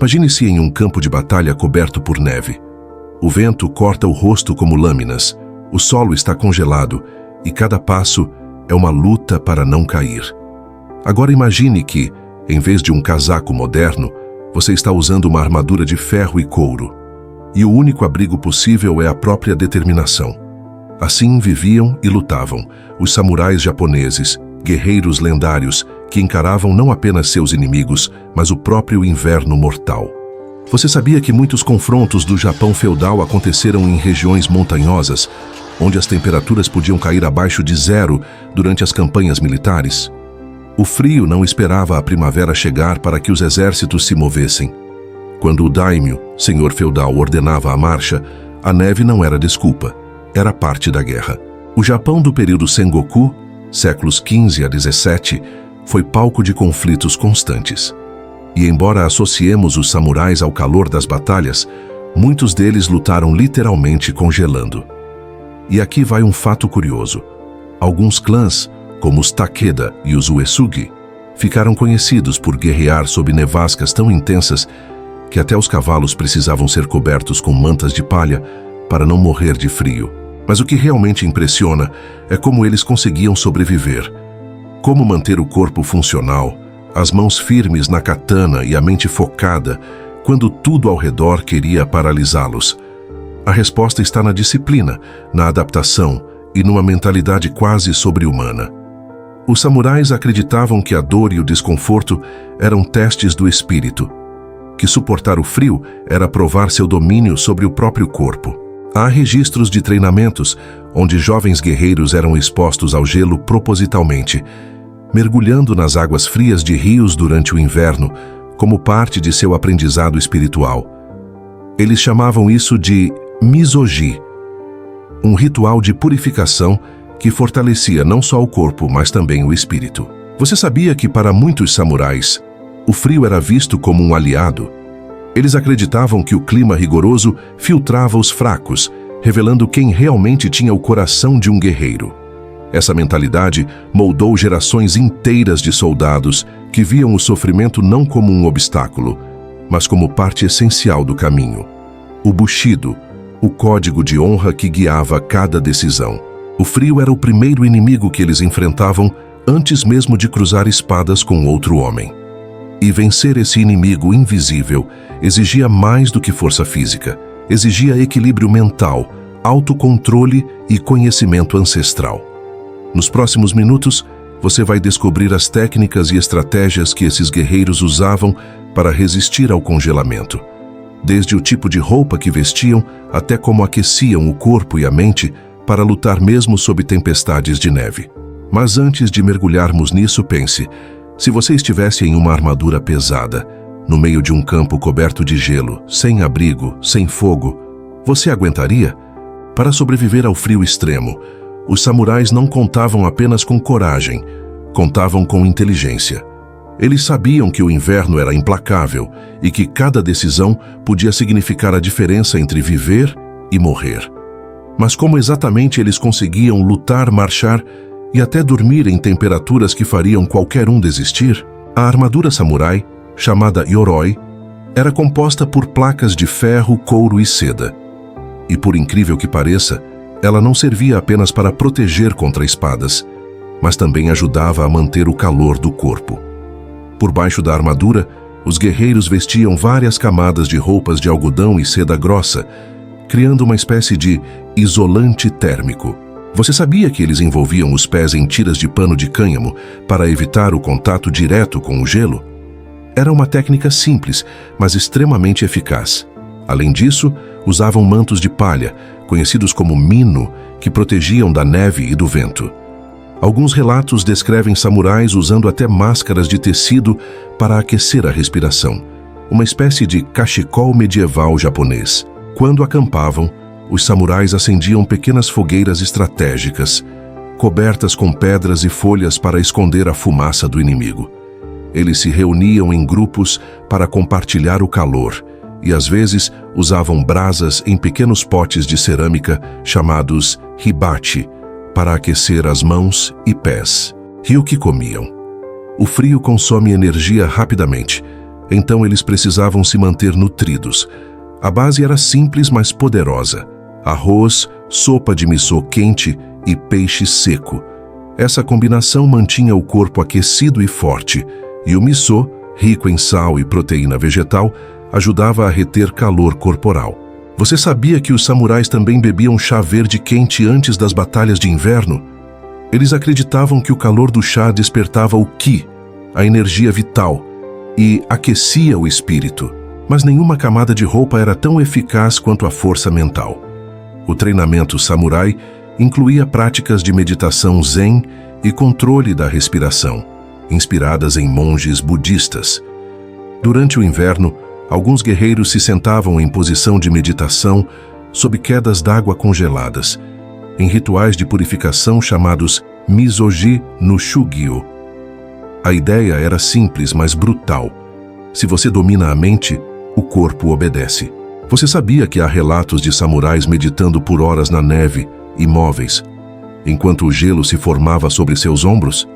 Imagine-se em um campo de batalha coberto por neve. O vento corta o rosto como lâminas, o solo está congelado e cada passo é uma luta para não cair. Agora imagine que, em vez de um casaco moderno, você está usando uma armadura de ferro e couro. E o único abrigo possível é a própria determinação. Assim viviam e lutavam os samurais japoneses, guerreiros lendários que encaravam não apenas seus inimigos, mas o próprio inverno mortal. Você sabia que muitos confrontos do Japão feudal aconteceram em regiões montanhosas, onde as temperaturas podiam cair abaixo de zero durante as campanhas militares? O frio não esperava a primavera chegar para que os exércitos se movessem. Quando o daimyo, senhor feudal, ordenava a marcha, a neve não era desculpa, era parte da guerra. O Japão do período Sengoku, séculos XV a XVII, foi palco de conflitos constantes. E embora associemos os samurais ao calor das batalhas, muitos deles lutaram literalmente congelando. E aqui vai um fato curioso. Alguns clãs, como os Takeda e os Uesugi, ficaram conhecidos por guerrear sob nevascas tão intensas que até os cavalos precisavam ser cobertos com mantas de palha para não morrer de frio. Mas o que realmente impressiona é como eles conseguiam sobreviver. Como manter o corpo funcional, as mãos firmes na katana e a mente focada, quando tudo ao redor queria paralisá-los. A resposta está na disciplina, na adaptação e numa mentalidade quase sobre-humana. Os samurais acreditavam que a dor e o desconforto eram testes do espírito, que suportar o frio era provar seu domínio sobre o próprio corpo. Há registros de treinamentos onde jovens guerreiros eram expostos ao gelo propositalmente, mergulhando nas águas frias de rios durante o inverno, como parte de seu aprendizado espiritual. Eles chamavam isso de misogi, um ritual de purificação que fortalecia não só o corpo, mas também o espírito. Você sabia que para muitos samurais, o frio era visto como um aliado? Eles acreditavam que o clima rigoroso filtrava os fracos, revelando quem realmente tinha o coração de um guerreiro. Essa mentalidade moldou gerações inteiras de soldados que viam o sofrimento não como um obstáculo, mas como parte essencial do caminho. O Bushido, o código de honra que guiava cada decisão. O frio era o primeiro inimigo que eles enfrentavam antes mesmo de cruzar espadas com outro homem. E vencer esse inimigo invisível exigia mais do que força física, exigia equilíbrio mental, autocontrole e conhecimento ancestral. Nos próximos minutos, você vai descobrir as técnicas e estratégias que esses guerreiros usavam para resistir ao congelamento. Desde o tipo de roupa que vestiam até como aqueciam o corpo e a mente para lutar mesmo sob tempestades de neve. Mas antes de mergulharmos nisso, pense, se você estivesse em uma armadura pesada, no meio de um campo coberto de gelo, sem abrigo, sem fogo, você aguentaria? Para sobreviver ao frio extremo, os samurais não contavam apenas com coragem, contavam com inteligência. Eles sabiam que o inverno era implacável e que cada decisão podia significar a diferença entre viver e morrer. Mas como exatamente eles conseguiam lutar, marchar e até dormir em temperaturas que fariam qualquer um desistir? A armadura samurai, chamada yoroi, era composta por placas de ferro, couro e seda. E por incrível que pareça, ela não servia apenas para proteger contra espadas, mas também ajudava a manter o calor do corpo. Por baixo da armadura, os guerreiros vestiam várias camadas de roupas de algodão e seda grossa, criando uma espécie de isolante térmico. Você sabia que eles envolviam os pés em tiras de pano de cânhamo para evitar o contato direto com o gelo? Era uma técnica simples, mas extremamente eficaz. Além disso, usavam mantos de palha, conhecidos como mino, que protegiam da neve e do vento. Alguns relatos descrevem samurais usando até máscaras de tecido para aquecer a respiração, uma espécie de cachecol medieval japonês. Quando acampavam, os samurais acendiam pequenas fogueiras estratégicas, cobertas com pedras e folhas para esconder a fumaça do inimigo. Eles se reuniam em grupos para compartilhar o calor e, às vezes, usavam brasas em pequenos potes de cerâmica chamados hibachi para aquecer as mãos e pés. E o que comiam? O frio consome energia rapidamente. então eles precisavam se manter nutridos. A base era simples, mas poderosa: arroz, sopa de miso quente e peixe seco. Essa combinação mantinha o corpo aquecido e forte, e o miso, rico em sal e proteína vegetal, ajudava a reter calor corporal. Você sabia que os samurais também bebiam chá verde quente antes das batalhas de inverno? Eles acreditavam que o calor do chá despertava o ki, a energia vital, e aquecia o espírito. Mas nenhuma camada de roupa era tão eficaz quanto a força mental. O treinamento samurai incluía práticas de meditação zen e controle da respiração, inspiradas em monges budistas. Durante o inverno, alguns guerreiros se sentavam em posição de meditação sob quedas d'água congeladas, em rituais de purificação chamados Misoji no Shugyo. A ideia era simples, mas brutal. Se você domina a mente, o corpo obedece. Você sabia que há relatos de samurais meditando por horas na neve, imóveis, enquanto o gelo se formava sobre seus ombros?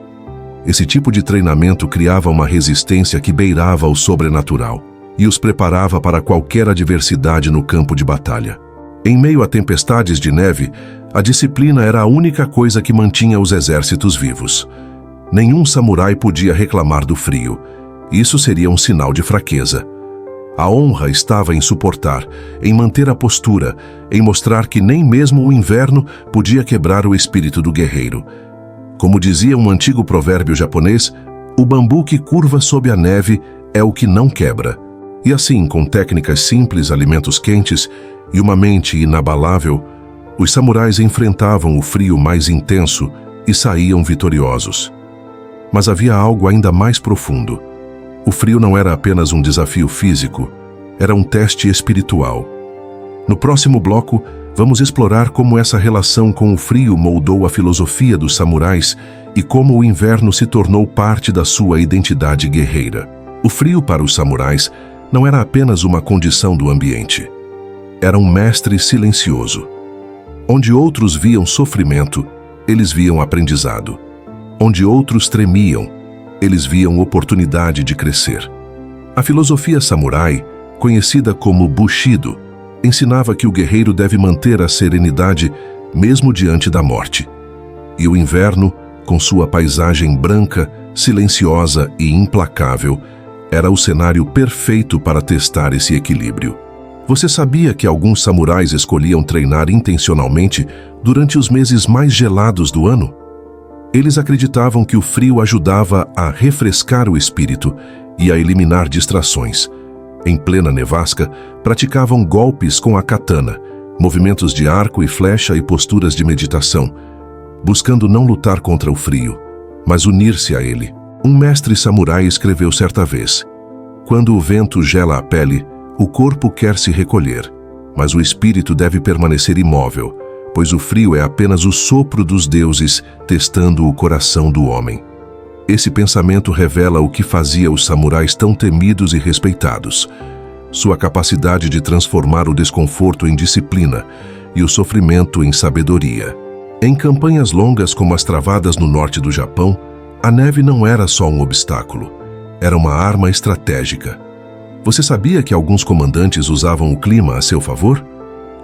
Esse tipo de treinamento criava uma resistência que beirava o sobrenatural e os preparava para qualquer adversidade no campo de batalha. Em meio a tempestades de neve, a disciplina era a única coisa que mantinha os exércitos vivos. Nenhum samurai podia reclamar do frio. Isso seria um sinal de fraqueza. A honra estava em suportar, em manter a postura, em mostrar que nem mesmo o inverno podia quebrar o espírito do guerreiro. Como dizia um antigo provérbio japonês, o bambu que curva sob a neve é o que não quebra. E assim, com técnicas simples, alimentos quentes e uma mente inabalável, os samurais enfrentavam o frio mais intenso e saíam vitoriosos. Mas havia algo ainda mais profundo. O frio não era apenas um desafio físico, era um teste espiritual. No próximo bloco, vamos explorar como essa relação com o frio moldou a filosofia dos samurais e como o inverno se tornou parte da sua identidade guerreira. O frio para os samurais não era apenas uma condição do ambiente. Era um mestre silencioso. Onde outros viam sofrimento, eles viam aprendizado. Onde outros tremiam, eles viam oportunidade de crescer. A filosofia samurai, conhecida como Bushido, ensinava que o guerreiro deve manter a serenidade mesmo diante da morte. E o inverno, com sua paisagem branca, silenciosa e implacável, era o cenário perfeito para testar esse equilíbrio. Você sabia que alguns samurais escolhiam treinar intencionalmente durante os meses mais gelados do ano? Eles acreditavam que o frio ajudava a refrescar o espírito e a eliminar distrações. Em plena nevasca, praticavam golpes com a katana, movimentos de arco e flecha e posturas de meditação, buscando não lutar contra o frio, mas unir-se a ele. Um mestre samurai escreveu certa vez: "Quando o vento gela a pele, o corpo quer se recolher, mas o espírito deve permanecer imóvel, pois o frio é apenas o sopro dos deuses testando o coração do homem." Esse pensamento revela o que fazia os samurais tão temidos e respeitados: sua capacidade de transformar o desconforto em disciplina e o sofrimento em sabedoria. Em campanhas longas como as travadas no norte do Japão, a neve não era só um obstáculo, era uma arma estratégica. Você sabia que alguns comandantes usavam o clima a seu favor?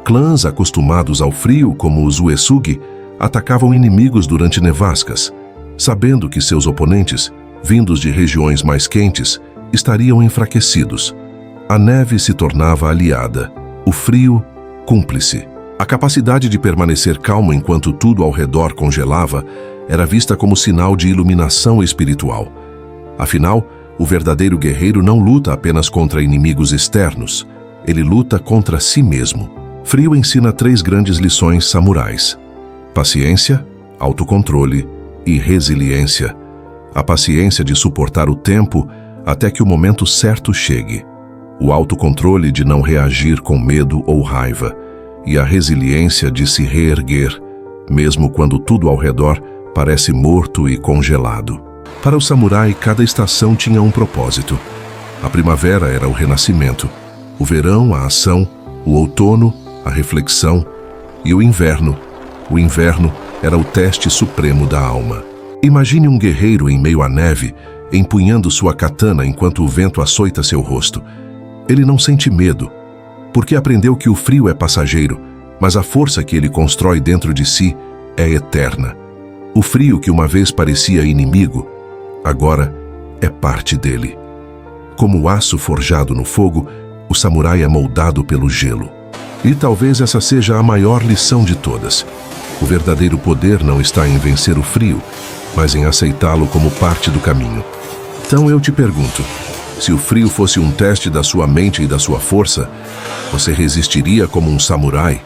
Clãs acostumados ao frio, como os Uesugi, atacavam inimigos durante nevascas, sabendo que seus oponentes, vindos de regiões mais quentes, estariam enfraquecidos. A neve se tornava aliada, o frio, cúmplice. A capacidade de permanecer calmo enquanto tudo ao redor congelava era vista como sinal de iluminação espiritual. Afinal, o verdadeiro guerreiro não luta apenas contra inimigos externos, ele luta contra si mesmo. Frio ensina 3 grandes lições samurais: paciência, autocontrole e resiliência. A paciência de suportar o tempo até que o momento certo chegue. O autocontrole de não reagir com medo ou raiva. E a resiliência de se reerguer, mesmo quando tudo ao redor parece morto e congelado. Para o samurai, cada estação tinha um propósito. A primavera era o renascimento, o verão, a ação, o outono, a reflexão, e o inverno era o teste supremo da alma. Imagine um guerreiro em meio à neve, empunhando sua katana enquanto o vento açoita seu rosto. Ele não sente medo, porque aprendeu que o frio é passageiro, mas a força que ele constrói dentro de si é eterna. O frio que uma vez parecia inimigo, agora é parte dele. Como o aço forjado no fogo, o samurai é moldado pelo gelo. E talvez essa seja a maior lição de todas. O verdadeiro poder não está em vencer o frio, mas em aceitá-lo como parte do caminho. Então eu te pergunto, se o frio fosse um teste da sua mente e da sua força, você resistiria como um samurai?